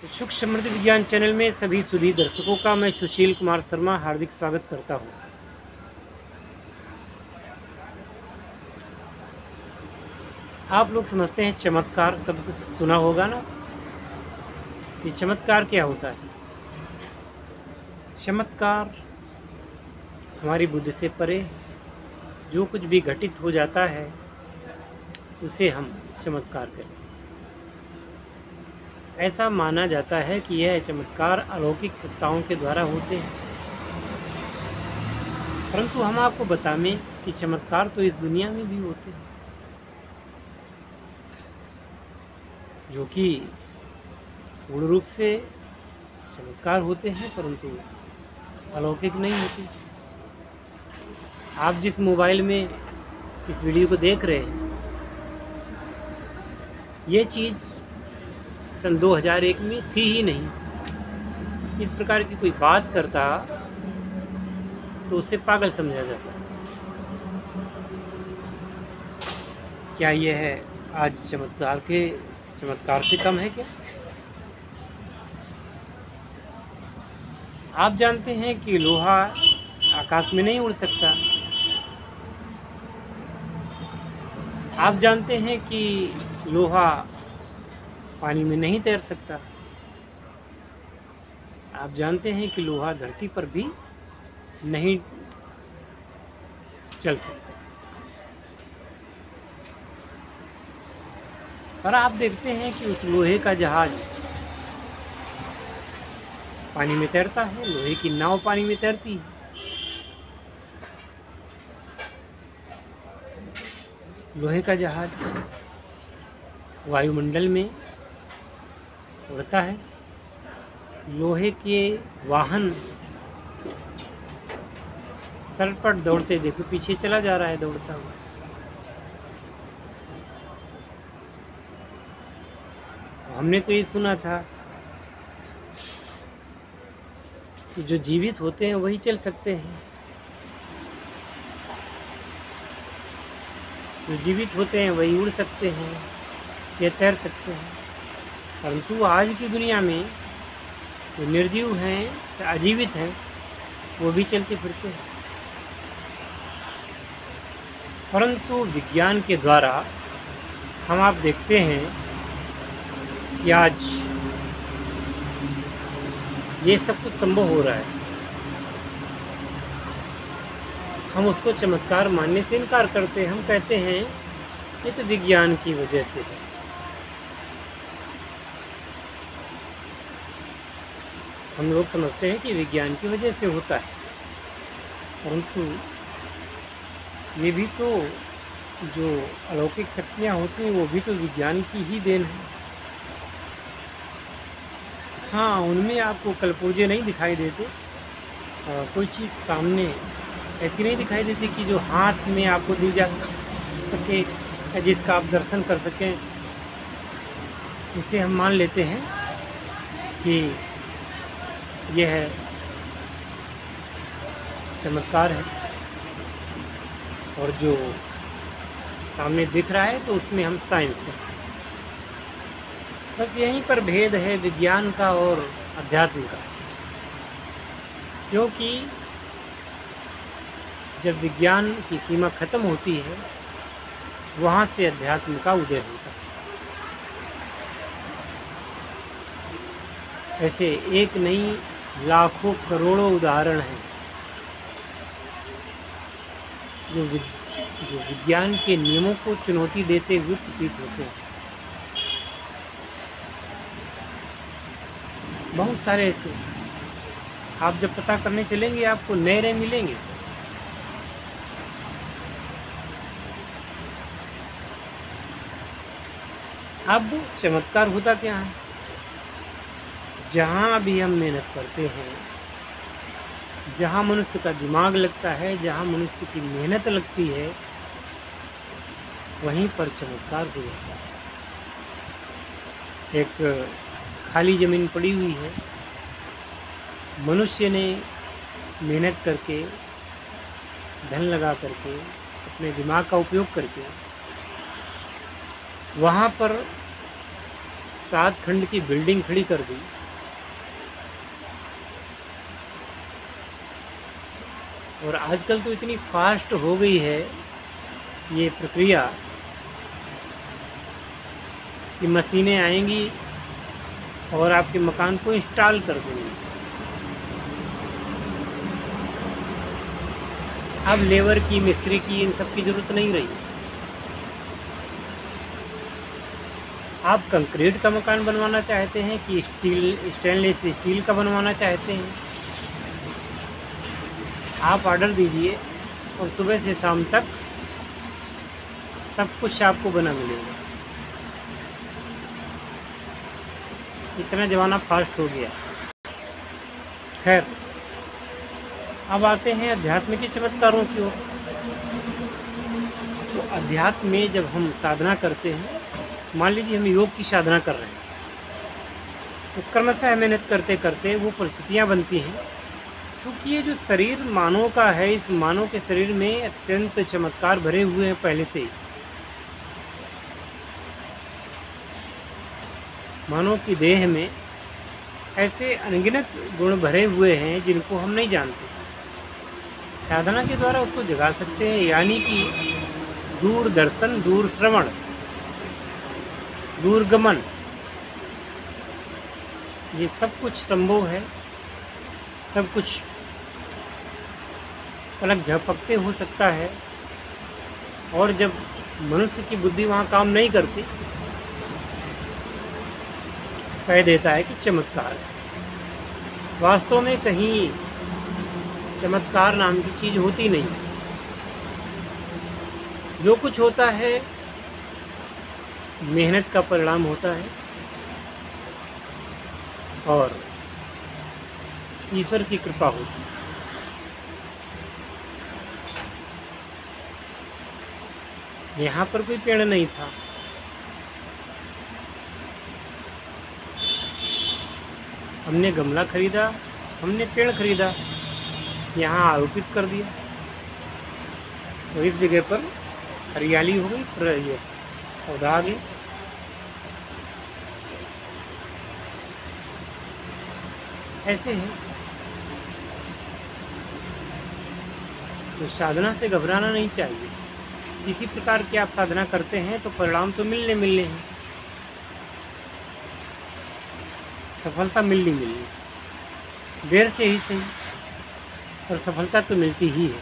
सुख समृद्धि विज्ञान चैनल में सभी सुधी दर्शकों का मैं सुशील कुमार शर्मा हार्दिक स्वागत करता हूं। आप लोग समझते हैं चमत्कार शब्द सुना होगा ना। ये चमत्कार क्या होता है? चमत्कार हमारी बुद्धि से परे जो कुछ भी घटित हो जाता है उसे हम चमत्कार कहते हैं। ऐसा माना जाता है कि यह चमत्कार अलौकिक सत्ताओं के द्वारा होते हैं, परंतु हम आपको बताएं कि चमत्कार तो इस दुनिया में भी होते हैं, जो कि पूर्ण रूप से चमत्कार होते हैं परंतु अलौकिक नहीं होते। आप जिस मोबाइल में इस वीडियो को देख रहे हैं, ये चीज़ सन 2001 में थी ही नहीं। इस प्रकार की कोई बात करता तो उसे पागल समझा जाता। क्या यह है आज चमत्कार से कम है क्या? आप जानते हैं कि लोहा आकाश में नहीं उड़ सकता। आप जानते हैं कि लोहा पानी में नहीं तैर सकता। आप जानते हैं कि लोहा धरती पर भी नहीं चल सकता। पर आप देखते हैं कि उस लोहे का जहाज पानी में तैरता है, लोहे की नाव पानी में तैरती है। लोहे का जहाज वायुमंडल में उड़ता है। लोहे के वाहन सरपट दौड़ते, देखो पीछे चला जा रहा है दौड़ता हुआ। हमने तो ये सुना था कि जो जीवित होते हैं वही चल सकते हैं, जो जीवित होते हैं वही उड़ सकते हैं या तैर सकते हैं। परंतु आज की दुनिया में जो निर्जीव हैं या अजीवित हैं वो भी चलते फिरते हैं। परंतु विज्ञान के द्वारा हम आप देखते हैं कि आज ये सब कुछ संभव हो रहा है। हम उसको चमत्कार मानने से इनकार करते हैं। हम कहते हैं ये तो विज्ञान की वजह से है। हम लोग समझते हैं कि विज्ञान की वजह से होता है, परंतु ये भी तो जो अलौकिक शक्तियाँ होती हैं वो भी तो विज्ञान की ही देन है। हाँ, उनमें आपको कलपुर्जे नहीं दिखाई देते, कोई चीज़ सामने ऐसी नहीं दिखाई देती कि जो हाथ में आपको दी जा सके या जिसका आप दर्शन कर सकें। उसे हम मान लेते हैं कि यह चमत्कार है, और जो सामने दिख रहा है तो उसमें हम साइंस करते हैं। बस यहीं पर भेद है विज्ञान का और अध्यात्म का, क्योंकि जब विज्ञान की सीमा खत्म होती है वहाँ से अध्यात्म का उदय होता है। ऐसे एक नहीं लाखों करोड़ों उदाहरण हैं जो विज्ञान के नियमों को चुनौती देते हुए प्रतीत होते हैं। बहुत सारे ऐसे आप जब पता करने चलेंगे आपको नए नए मिलेंगे। अब चमत्कार होता क्या है? जहाँ भी हम मेहनत करते हैं, जहाँ मनुष्य का दिमाग लगता है, जहाँ मनुष्य की मेहनत लगती है, वहीं पर चमत्कार हो जाता है। एक खाली ज़मीन पड़ी हुई है, मनुष्य ने मेहनत करके, धन लगा करके, अपने दिमाग का उपयोग करके वहाँ पर 7 खंड की बिल्डिंग खड़ी कर दी। और आजकल तो इतनी फास्ट हो गई है ये प्रक्रिया कि मशीनें आएंगी और आपके मकान को इंस्टॉल कर देंगी। अब लेबर की, मिस्त्री की, इन सब की ज़रूरत नहीं रही। आप कंक्रीट का मकान बनवाना चाहते हैं कि स्टेनलेस स्टील का बनवाना चाहते हैं, आप ऑर्डर दीजिए और सुबह से शाम तक सब कुछ आपको बना मिलेगा। इतना ज़माना फास्ट हो गया। खैर, अब आते हैं अध्यात्म के चमत्कारों की ओर। तो अध्यात्म में जब हम साधना करते हैं, मान लीजिए हम योग की साधना कर रहे हैं, तो क्रमशः मेहनत करते करते वो परिस्थितियाँ बनती हैं, क्योंकि ये जो शरीर मानव का है, इस मानव के शरीर में अत्यंत चमत्कार भरे हुए हैं पहले से ही। मानव की देह में ऐसे अनगिनत गुण भरे हुए हैं जिनको हम नहीं जानते। साधना के द्वारा उसको जगा सकते हैं, यानी कि दूरदर्शन, दूर श्रवण, दूरगमन, ये सब कुछ संभव है। सब कुछ पलक झपकते हो सकता है। और जब मनुष्य की बुद्धि वहाँ काम नहीं करती, कह देता है कि चमत्कार है। वास्तव में कहीं चमत्कार नाम की चीज़ होती नहीं। जो कुछ होता है मेहनत का परिणाम होता है और ईश्वर की कृपा होती है। यहाँ पर कोई पेड़ नहीं था, हमने गमला खरीदा, हमने पेड़ खरीदा, यहाँ आरोपित कर दिया, तो इस जगह पर हरियाली हो गई, ये पौधा आ गया। ऐसे है। तो साधना से घबराना नहीं चाहिए। किसी प्रकार की आप साधना करते हैं तो परिणाम तो मिलने हैं, सफलता मिलनी, देर से ही सही, पर सफलता तो मिलती ही है।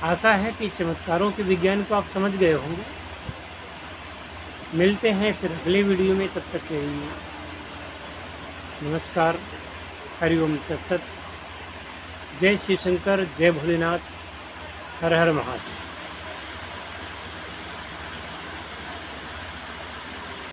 आशा है कि चमत्कारों के विज्ञान को आप समझ गए होंगे। मिलते हैं फिर अगले वीडियो में, तब तक के लिए नमस्कार, हरिओम तत्सत। जय शिव शंकर, जय भोलेनाथ, हर हर महादेव।